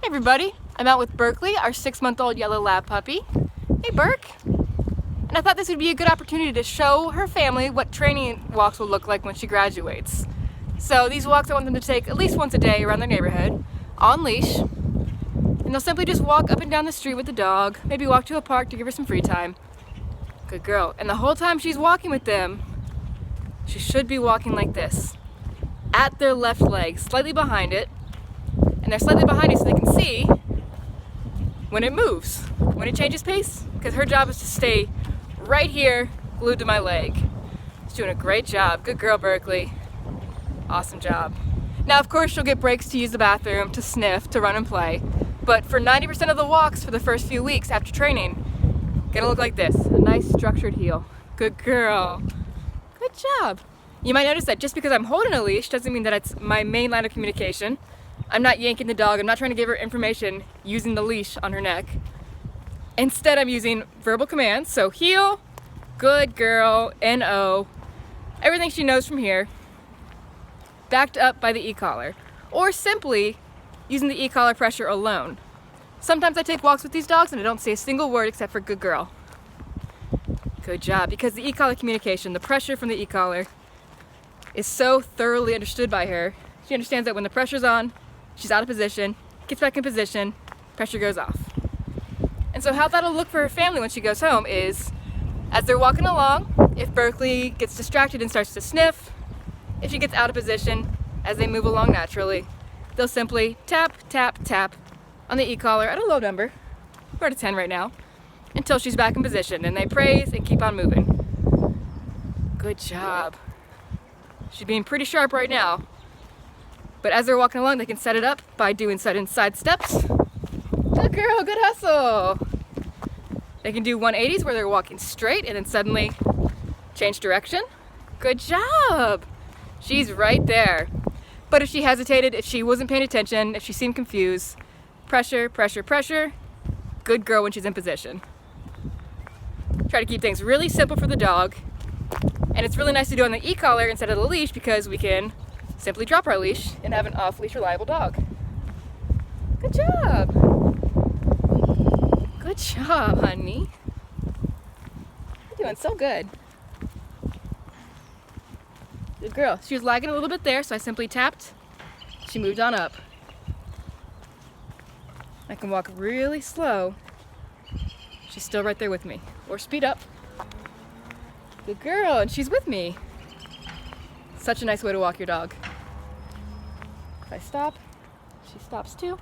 Hey everybody, I'm out with Berkeley, our 6-month-old yellow lab puppy. Hey Berk! And I thought this would be a good opportunity to show her family what training walks will look like when she graduates. So these walks I want them to take at least once a day around their neighborhood, on leash. And they'll simply just walk up and down the street with the dog, maybe walk to a park to give her some free time. Good girl. And the whole time she's walking with them, she should be walking like this. At their left leg, slightly behind it. And they're slightly behind it so they can see when it moves, when it changes pace, because her job is to stay right here, glued to my leg. She's doing a great job. Good girl, Berkeley. Awesome job. Now, of course, she'll get breaks to use the bathroom, to sniff, to run and play. But for 90% of the walks for the first few weeks after training, gonna look like this, a nice structured heel. Good girl. Good job. You might notice that just because I'm holding a leash doesn't mean that it's my main line of communication. I'm not yanking the dog, I'm not trying to give her information using the leash on her neck. Instead, I'm using verbal commands, so heel, good girl, N-O, everything she knows from here, backed up by the e-collar, or simply using the e-collar pressure alone. Sometimes I take walks with these dogs and I don't say a single word except for good girl. Good job, because the e-collar communication, the pressure from the e-collar, is so thoroughly understood by her. She understands that when the pressure's on, she's out of position, gets back in position, pressure goes off. And so how that'll look for her family when she goes home is, as they're walking along, if Berkeley gets distracted and starts to sniff, if she gets out of position, as they move along naturally, they'll simply tap, tap, tap on the e-collar at a low number, 4 to 10 right now, until she's back in position, and they praise and keep on moving. Good job. She's being pretty sharp right now. But as they're walking along, they can set it up by doing side steps. Good girl, good hustle. They can do 180s where they're walking straight and then suddenly change direction. Good job. She's right there. But if she hesitated, if she wasn't paying attention, if she seemed confused, pressure, pressure, pressure, good girl when she's in position. Try to keep things really simple for the dog. And it's really nice to do on the e-collar instead of the leash because we can simply drop our leash and have an off-leash reliable dog. Good job. Good job, honey. You're doing so good. Good girl. She was lagging a little bit there, so I simply tapped. She moved on up. I can walk really slow. She's still right there with me. Or speed up. Good girl, and she's with me. Such a nice way to walk your dog. If I stop, she stops too.